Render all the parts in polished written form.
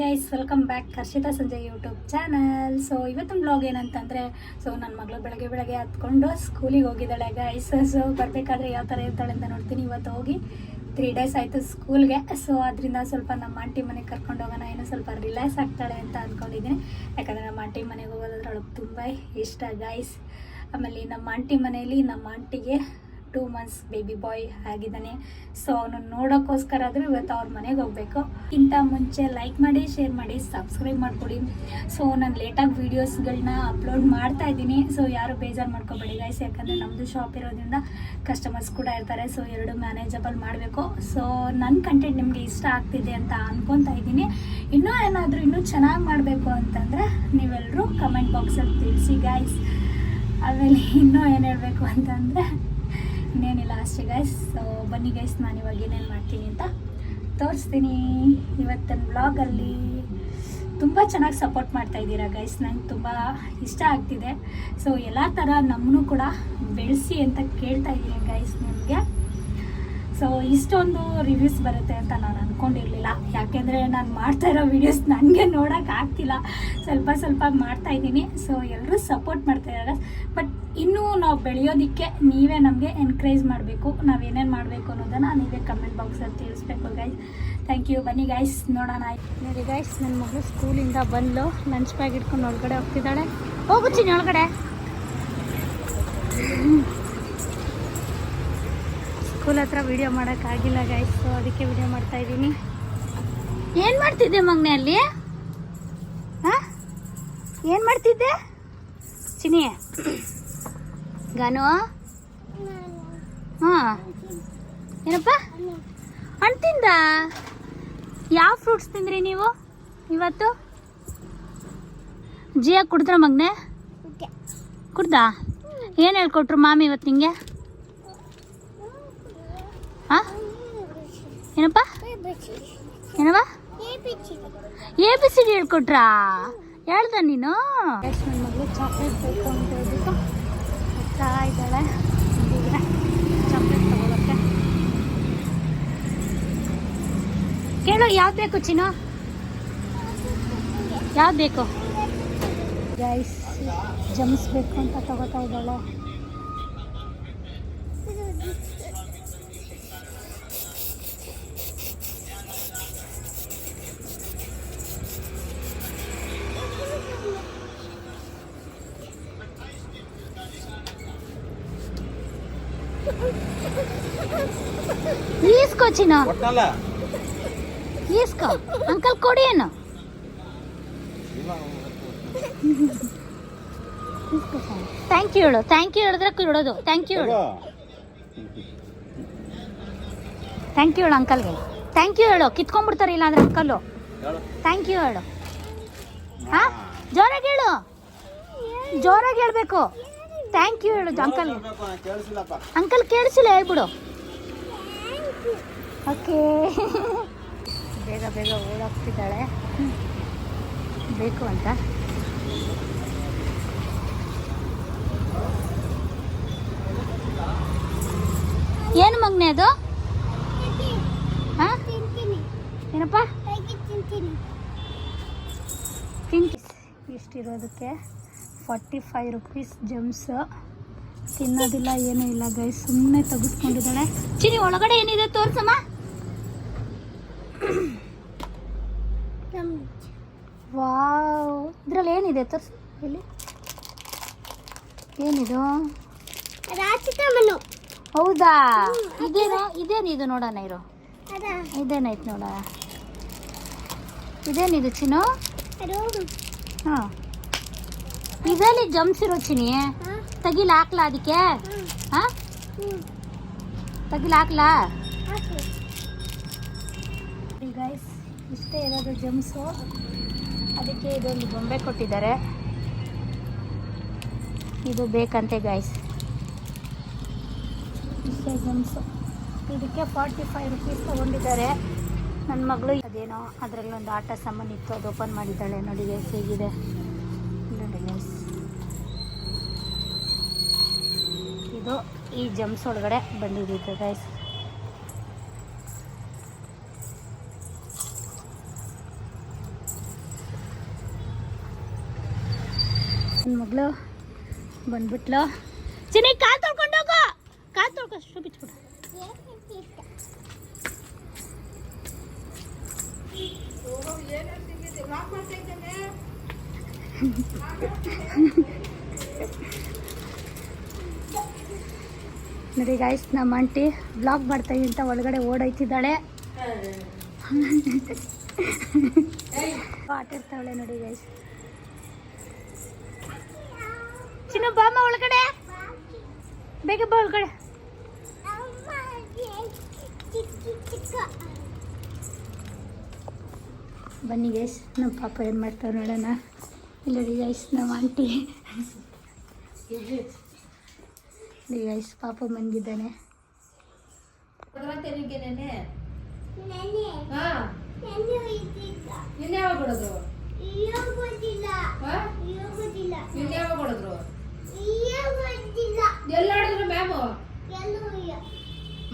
Guys welcome back Harshita Sanjay YouTube channel. So ಇವತ್ತಿನ blog ಏನಂತಂದರೆ, so ನನ್ನ ಮಗಳು ಬೆಳಗ್ಗೆ ಹತ್ಕೊಂಡು ಸ್ಕೂಲಿಗೆ ಹೋಗಿದ್ದಾಳೆ ಗೈಸ್. ಸೊ ಬರಬೇಕಾದ್ರೆ ಯಾವ ಥರ ಇರ್ತಾಳೆ ಅಂತ ನೋಡ್ತೀನಿ. ಇವತ್ತು ಹೋಗಿ 3 ಡೇಸ್ ಆಯಿತು ಸ್ಕೂಲ್ಗೆ. ಸೊ ಅದರಿಂದ ಸ್ವಲ್ಪ ನಮ್ಮ ಆಂಟಿ ಮನೆಗೆ ಕರ್ಕೊಂಡು ಹೋಗೋಣ, ಏನೋ ಸ್ವಲ್ಪ ರಿಲ್ಯಾಕ್ಸ್ ಆಗ್ತಾಳೆ ಅಂತ ಅಂದ್ಕೊಂಡಿದ್ದೀನಿ. ಯಾಕಂದರೆ ನಮ್ಮ ಆಂಟಿ ಮನೆಗೆ ಹೋಗೋದಾದ್ರೆ ಅವಳಿಗೆ ತುಂಬ ಇಷ್ಟ ಗೈಸ್. ಆಮೇಲೆ ನಮ್ಮ ಆಂಟಿ ಮನೆಯಲ್ಲಿ ನಮ್ಮ ಆಂಟಿಗೆ 2 months ಬೇಬಿ ಬಾಯ್ ಆಗಿದ್ದಾನೆ. ಸೊ ಅವನು ನೋಡೋಕ್ಕೋಸ್ಕರ ಆದರೂ ಇವತ್ತು ಅವ್ರ ಮನೆಗೆ ಹೋಗಬೇಕು. ಇಂಥ ಮುಂಚೆ ಲೈಕ್ ಮಾಡಿ, ಶೇರ್ ಮಾಡಿ, ಸಬ್ಸ್ಕ್ರೈಬ್ ಮಾಡಿಕೊಡಿ. ಸೊ ನಾನು ಲೇಟಾಗಿ ವೀಡಿಯೋಸ್ಗಳನ್ನ ಅಪ್ಲೋಡ್ ಮಾಡ್ತಾ ಇದ್ದೀನಿ. ಸೊ ಯಾರು ಬೇಜಾರು ಮಾಡ್ಕೋಬೇಡಿ ಗೈಸ್, ಯಾಕಂದರೆ ನಮ್ಮದು ಶಾಪ್ ಇರೋದ್ರಿಂದ ಕಸ್ಟಮರ್ಸ್ ಕೂಡ ಇರ್ತಾರೆ. ಸೊ ಎರಡು ಮ್ಯಾನೇಜಬಲ್ ಮಾಡಬೇಕು. ಸೊ ನನ್ನ ಕಂಟೆಂಟ್ ನಿಮಗೆ ಇಷ್ಟ ಆಗ್ತಿದೆ ಅಂತ ಅನ್ಕೊತಾ ಇದ್ದೀನಿ. ಇನ್ನೂ ಚೆನ್ನಾಗಿ ಮಾಡಬೇಕು ಅಂತಂದರೆ ನೀವೆಲ್ಲರೂ ಕಮೆಂಟ್ ಬಾಕ್ಸಲ್ಲಿ ತಿಳಿಸಿ ಗೈಸ್. ಆಮೇಲೆ ಇನ್ನೂ ಏನು ಹೇಳಬೇಕು ಅಂತಂದರೆ ಇನ್ನೇನಿಲ್ಲ ಅಷ್ಟೇ ಗೈಸ್. ಸೊ ಬನ್ನಿ ಗೈಸ್, ನಾನು ಇವಾಗ ಏನೇನು ಮಾಡ್ತೀನಿ ಅಂತ ತೋರಿಸ್ತೀನಿ ಇವತ್ತಿನ ಬ್ಲಾಗಲ್ಲಿ. ತುಂಬ ಚೆನ್ನಾಗಿ ಸಪೋರ್ಟ್ ಮಾಡ್ತಾ ಇದ್ದೀರಾ ಗೈಸ್, ನಂಗೆ ತುಂಬ ಇಷ್ಟ ಆಗ್ತಿದೆ. ಸೊ ಎಲ್ಲ ಥರ ನಮ್ಮನ್ನು ಕೂಡ ಬೆಳೆಸಿ ಅಂತ ಕೇಳ್ತಾ ಇದ್ದೀನಿ ಗೈಸ್ ನಿಮಗೆ. ಸೊ ಇಷ್ಟೊಂದು ರಿವ್ಯೂಸ್ ಬರುತ್ತೆ ಅಂತ ನಾನು ಅಂದ್ಕೊಂಡಿರಲಿಲ್ಲ, ಯಾಕೆಂದರೆ ನಾನು ಮಾಡ್ತಾ ಇರೋ ವೀಡಿಯೋಸ್ ನನಗೆ ನೋಡೋಕ್ಕಾಗ್ತಿಲ್ಲ, ಸ್ವಲ್ಪ ಮಾಡ್ತಾಯಿದ್ದೀನಿ. ಸೊ ಎಲ್ಲರೂ ಸಪೋರ್ಟ್ ಮಾಡ್ತಾಯಿದ್ದಾರೆ. ಬಟ್ ಇನ್ನೂ ನಾವು ಬೆಳೆಯೋದಕ್ಕೆ ನೀವೇ ನಮಗೆ ಎನ್ಕರೇಜ್ ಮಾಡಬೇಕು. ನಾವೇನೇನು ಮಾಡಬೇಕು ಅನ್ನೋದನ್ನು ನೀವೇ ಕಮೆಂಟ್ ಬಾಕ್ಸಲ್ಲಿ ತಿಳಿಸ್ಬೇಕು ಗೈಸ್. Thank you. ಬನ್ನಿ ಗೈಸ್ ನೋಡೋಣ. ನೋಡಿ ಗೈಸ್, ನನ್ನ ಮಗಳು ಸ್ಕೂಲಿಂದ ಬಂದು ಲಂಚ್ ಬ್ಯಾಗ್ ಇಟ್ಕೊಂಡು ಒಳಗಡೆ ಹೋಗ್ತಿದ್ದಾಳೆ. ಹೋಗುತ್ತೀನಿ ಒಳಗಡೆ. ಸ್ಕೂಲ್ ಹತ್ರ ವಿಡಿಯೋ ಮಾಡೋಕ್ಕಾಗಿಲ್ಲ ಗೈಸ್, ಸೊ ಅದಕ್ಕೆ ವಿಡಿಯೋ ಮಾಡ್ತಾಯಿದ್ದೀನಿ. ಏನು ಮಾಡ್ತಿದ್ದೆ ಮಗನೆ ಅಲ್ಲಿ? ಹಾಂ, ಏನು ಮಾಡ್ತಿದ್ದೆ ಚಿನಿ? ಗಾನು? ಹಾಂ, ಏನಪ್ಪ ಹಣ್ಣು ತಿಂದ? ಯಾವ ಫ್ರೂಟ್ಸ್ ತಿಂದ್ರಿ ನೀವು ಇವತ್ತು? ಜಿಯಾ ಕುಡಿದ್ರ ಮಗನೆ? ಕುಡ್ದಾ? ಏನು ಹೇಳ್ಕೊಟ್ರು ಮಾಮಿ ಇವತ್ತು ನಿಂಗೆ? ಹಾಂ, ಏನಪ್ಪ ಏನಪ್ಪ? ABCD ಹೇಳ್ಕೊಟ್ರಾ? ಹೇಳ್ದ ನೀನು? ನನ್ನ ಮಗಳು ಚಾಕ್ಲೇಟ್ ಬೇಕು ಅಂತ ಹೇಳ್ಬಿಟ್ಟು ಹೋಗ್ತಾ ಇದ್ದಾಳೆ ಚಾಕ್ಲೇಟ್ ತಗೊಳಕ್ಕೆ. ಕೇಳು, ಯಾವ್ದು ಬೇಕು ಚಿನ್ನು? ಯಾವ್ದು ಬೇಕು ಗೈಸ್? ಜಮ್ಸ್ ಬೇಕು ಅಂತ ತಗೋತಾ ಇದ್ದಾಳೆ. ಈಸ್ಕೋ ಚಿನ್ನ, ಈಸ್ಕೋ. ಅಂಕಲ್ ಕೊಡಿ ಏನು? ಥ್ಯಾಂಕ್ ಯು ಹೇಳು. ಥ್ಯಾಂಕ್ ಯು ಹೇಳಿದ್ರೆ ಕೊಡೋದು. ಥ್ಯಾಂಕ್ ಯು ಹೇಳು. ಥ್ಯಾಂಕ್ ಯು ಹೇಳು ಅಂಕಲ್ಗೆ. ಥ್ಯಾಂಕ್ ಯು ಹೇಳು, ಕಿತ್ಕೊಂಡ್ಬಿಡ್ತಾರೆ ಇಲ್ಲ ಅಂದ್ರೆ ಅಂಕಲ್ಲು. ಥ್ಯಾಂಕ್ ಯು ಹೇಳು. ಹಾಂ, ಜೋರಾಗಿ ಹೇಳು, ಜೋರಾಗಿ ಹೇಳ್ಬೇಕು. ಥ್ಯಾಂಕ್ ಯು ಹೇಳು ಅಂಕಲ್ಗೆ. ಅಂಕಲ್ ಕೇಳಿಸಿಲ್ಲ, ಹೇಳ್ಬಿಡು. ಓಕೆ. ಬೇಗ ಓಡಾಗ್ತಿದ್ದಾಳೆ ಬೇಕು ಅಂತ. ಏನು ಮಗನೆ ಅದು? ಹಾಂ, ಏನಪ್ಪ? ಇಷ್ಟಿರೋದಕ್ಕೆ 45 rupees ಜಮ್ಸ್. ತಿನ್ನೋದಿಲ್ಲ, ಏನೂ ಇಲ್ಲ ಗೈಸ್, ಸುಮ್ಮನೆ ತೆಗೆದುಕೊಂಡಿದ್ದಾಳೆ. ಚಿನಿ, ಒಳಗಡೆ ಏನಿದೆ ತೋರ್ಸಮ್ಮ. ವಾವ್, ಇದ್ರಲ್ಲಿ ಏನಿದೆ ತೋರ್ಸು. ಇಲ್ಲಿ ಏನಿದು? ಹೌದಾ? ಇದೇನಿದು ನೋಡೋಣ ಇರು. ಇದೇನಾಯ್ತು ನೋಡ. ಇದೇನಿದು ಚಿನ್ನು? ಹಾಂ, ಇದರಲ್ಲಿ ಜಮ್ಸ್ ಇರೋ ಚಿನಿ. ತೆಗಿಲ ಹಾಕ್ಲಾ ಅದಕ್ಕೆ? ಹಾಂ, ತೆಗಿಲ ಹಾಕ್ಲಾ? ಗೈಸ್, ಇಷ್ಟೇ ಇರೋದು ಜಮ್ಸು. ಅದಕ್ಕೆ ಇದೊಂದು ಗೊಂಬೆ ಕೊಟ್ಟಿದ್ದಾರೆ, ಇದು ಬೇಕಂತೆ ಗೈಸ್. ಇಷ್ಟೇ ಜಮ್ಸು. ಇದಕ್ಕೆ 45 rupees ತೊಗೊಂಡಿದ್ದಾರೆ. ನನ್ನ ಮಗಳು ಅದೇನೋ ಅದರಲ್ಲಿ ಒಂದು ಆಟ ಸಾಮಾನು ಇತ್ತು, ಅದು ಓಪನ್ ಮಾಡಿದ್ದಾಳೆ. ನೋಡಿ ಗೈಸ್ ಹೇಗಿದೆ ನೋಡಿ ಗೈಸ್. ಇದು ಈ ಜಮ್ಸ್ ಒಳಗಡೆ ಬಂದಿದ್ದು ಗೈಸ್. ನನ್ನ ಮಗಳು ಬಂದ್ಬಿಟ್ಲು. ಚಿನ್ನಿ ಕಾಲು ತೊಳ್ಕೊಂಡು ಹೋಗು, ಕಾಲು ತೊಳ್ಕೊ, ಶೂ ಬಿಚ್ಬಿಡು. ನೋಡಿ ಗಾಯ್ಸ್, ನಮ್ಮ ಆಂಟಿ ಬ್ಲಾಗ್ ಮಾಡ್ತಾ ಅಂತ ಒಳಗಡೆ ಓಡೋಯ್ತಿದ್ದಾಳೆ. ಆಟ ಇರ್ತಾವಳೆ ನೋಡಿ ಗೈಸ್. ಚಿನ್ನ ಬಾಮ ಒಳಗಡೆ, ಬೇಗ ಬಾ ಒಳಗಡೆ. ಬನ್ನಿ ಗೈಸ್, ನಮ್ಮ ಪಾಪ ಏನು ಮಾಡ್ತಾವೆ ನೋಡೋಣ. ಇಲ್ಲ ಗೈಸ್, ನಮ್ಮ ಆಂಟಿ ಗೈಸ್, ಪಾಪ ಮನ್ಗಿದ್ದಾನೆ.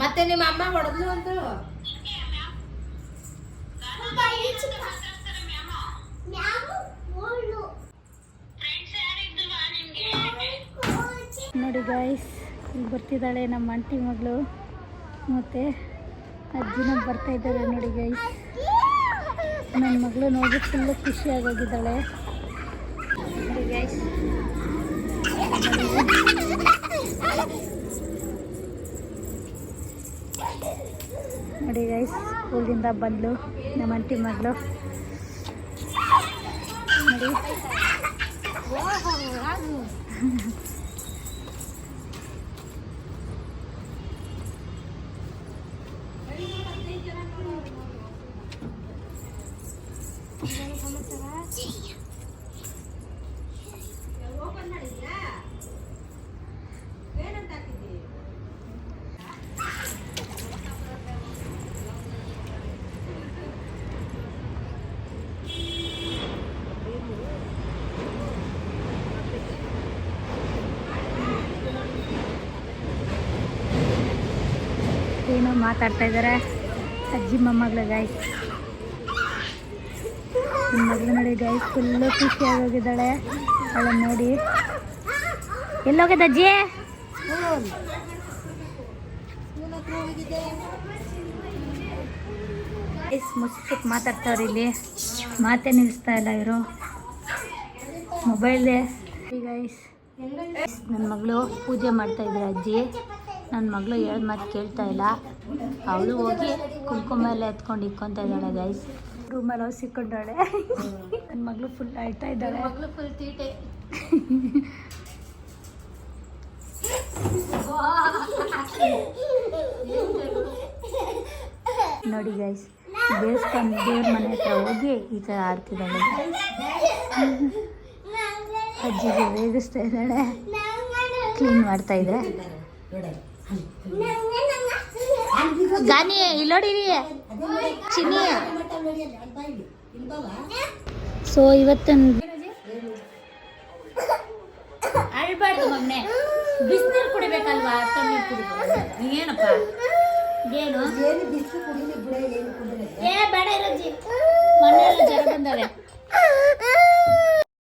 ಮತ್ತೆ ನಿಮ್ಮ ಅಮ್ಮ ಹೊಡೆದ್ಲು ಅಂತ ನೋಡಿ ಗಾಯ್ಸ್, ಇಲ್ಲಿ ಬರ್ತಿದ್ದಾಳೆ ನಮ್ಮ ಆಂಟಿ ಮಗಳು, ಮತ್ತು ಅಜ್ಜಿನ ಬರ್ತಾ ಇದ್ದಾರೆ ನೋಡಿ ಗೈಸ್. ನನ್ನ ಮಗಳು ನೋಡಿ ಫುಲ್ಲು ಖುಷಿಯಾಗೋಗಿದ್ದಾಳೆ ನೋಡಿ ಗೈಸ್. ನೋಡಿ ಗೈಸ್, ಸ್ಕೂಲಿಂದ ಬಂದ್ಲು ನಮ್ಮ ಆಂಟಿ ಮಗಳು ನೋಡಿ. ಏನೋ ಮಾತಾಡ್ತಾ ಇದ್ದಾರೆ ಅಜ್ಜಿ ಮೊಮ್ಮಗಳು ಗಾಯ್ಸ್. ನನ್ನ ಮಗಳು ನೋಡಿ ಗಾಯ್ಸ್, ಫುಲ್ಲು ಖುಷಿಯಾಗೋಗಿದ್ದಾಳೆ ಅವಳ ನೋಡಿ. ಎಲ್ಲೋಗಿದೆ ಅಜ್ಜಿ? ಮುಚ್ಚಿಟ್ಟು ಮಾತಾಡ್ತಾವ್ರಿ ಇಲ್ಲಿ, ಮಾತೇ ನಿಲ್ಲಿಸ್ತಾ ಇಲ್ಲ ಇವರು, ಮೊಬೈಲ್ದೇ. ಗೈಸ್, ನನ್ನ ಮಗಳು ಪೂಜೆ ಮಾಡ್ತಾ ಇದ್ದಾರೆ ಅಜ್ಜಿ. ನನ್ನ ಮಗಳು ಹೇಳೋದು ಮಾತು ಕೇಳ್ತಾ ಇಲ್ಲ. ಅವಳು ಹೋಗಿ ಕುಂಕುಮ ಎಲ್ಲ ಎತ್ಕೊಂಡು ಇಕ್ಕೊತಾ ಇದ್ದಾಳೆ ಗೈಸ್. ರೂಮಲ್ಲಿ ಅವ್ರು ಸಿಕ್ಕೊಂಡಾಳೆ. ನನ್ನ ಮಗಳು ಫುಲ್ ಆಯ್ತಾ ಇದ್ದಾಳೆ. ಮಗಳು ಫುಲ್ ತೀಟೆ. ನೋಡಿ ಗೈಸ್, ದೇವ್ರ ಮನೆ ಹತ್ರ ಹೋಗಿ ಈ ಥರ ಆಡ್ತಿದ್ದಾಳೆ. ಅಜ್ಜಿಗೆ ರೇಗಿಸ್ತಾ ಇದ್ದಾಳೆ, ಕ್ಲೀನ್ ಮಾಡ್ತಾ ಇದ್ರೆ. ಗಾನಿ ಇಲ್ಲೋಡಿರಿ ಚಿನ್ನಿ. ಸೊ ಇವತ್ತಿನ ಅಳ್ಬಾರ್ದು ಮಗ್ನೆ, ಬಿಸಿನೀರು ಕುಡಿಬೇಕಲ್ವಾ, ತಣ್ಣೀರು ಕುಡಿಬೇಕು. ಏನಪ್ಪ ಏನು ಬೇಡ ಇರೋಜಿ, ಮನೆಯಲ್ಲ ಜ್ವರ ಬಂದವೆ.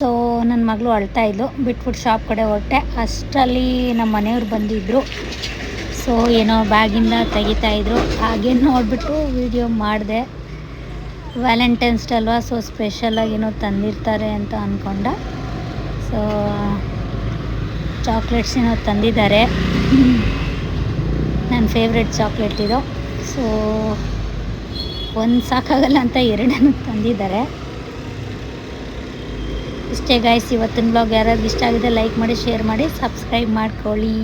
ಸೊ ನನ್ನ ಮಗಳು ಅಳ್ತಾ ಇದ್ಲು, ಬಿಟ್ಬಿಟ್ಟು ಶಾಪ್ ಕಡೆ ಹೊರಟೆ. ಅಷ್ಟರಲ್ಲಿ ನಮ್ಮ ಮನೆಯವ್ರು ಬಂದಿದ್ದರು. ಸೊ ಏನೋ ಬ್ಯಾಗಿಂದ ತೆಗಿತಾಯಿದ್ರು, ಹಾಗೆ ನೋಡಿಬಿಟ್ಟು ವಿಡಿಯೋ ಮಾಡಿದೆ. ವ್ಯಾಲೆಂಟೈನ್ಸ್ ಡೇ ಅಲ್ವಾ, ಸೊ ಸ್ಪೆಷಲಾಗಿ ಏನೋ ತಂದಿರ್ತಾರೆ ಅಂತ ಅಂದ್ಕೊಂಡೆ. ಸೊ ಚಾಕ್ಲೇಟ್ಸ್ ಏನೋ ತಂದಿದ್ದಾರೆ, ನನ್ನ ಫೇವ್ರೆಟ್ ಚಾಕ್ಲೇಟ್ ಇದು. ಸೊ ಒಂದು ಸಾಕಾಗಲ್ಲ ಅಂತ ಎರಡನ್ನೂ ತಂದಿದ್ದಾರೆ. ಇಷ್ಟೇ ಗಾಯ್ಸ್ ಇವತ್ತಿನ ಬ್ಲಾಗ್. ಯಾರಾದ್ರು ಇಷ್ಟ ಆಗಿದೆ ಲೈಕ್ ಮಾಡಿ, ಶೇರ್ ಮಾಡಿ, ಸಬ್ಸ್ಕ್ರೈಬ್ ಮಾಡ್ಕೊಳ್ಳಿ.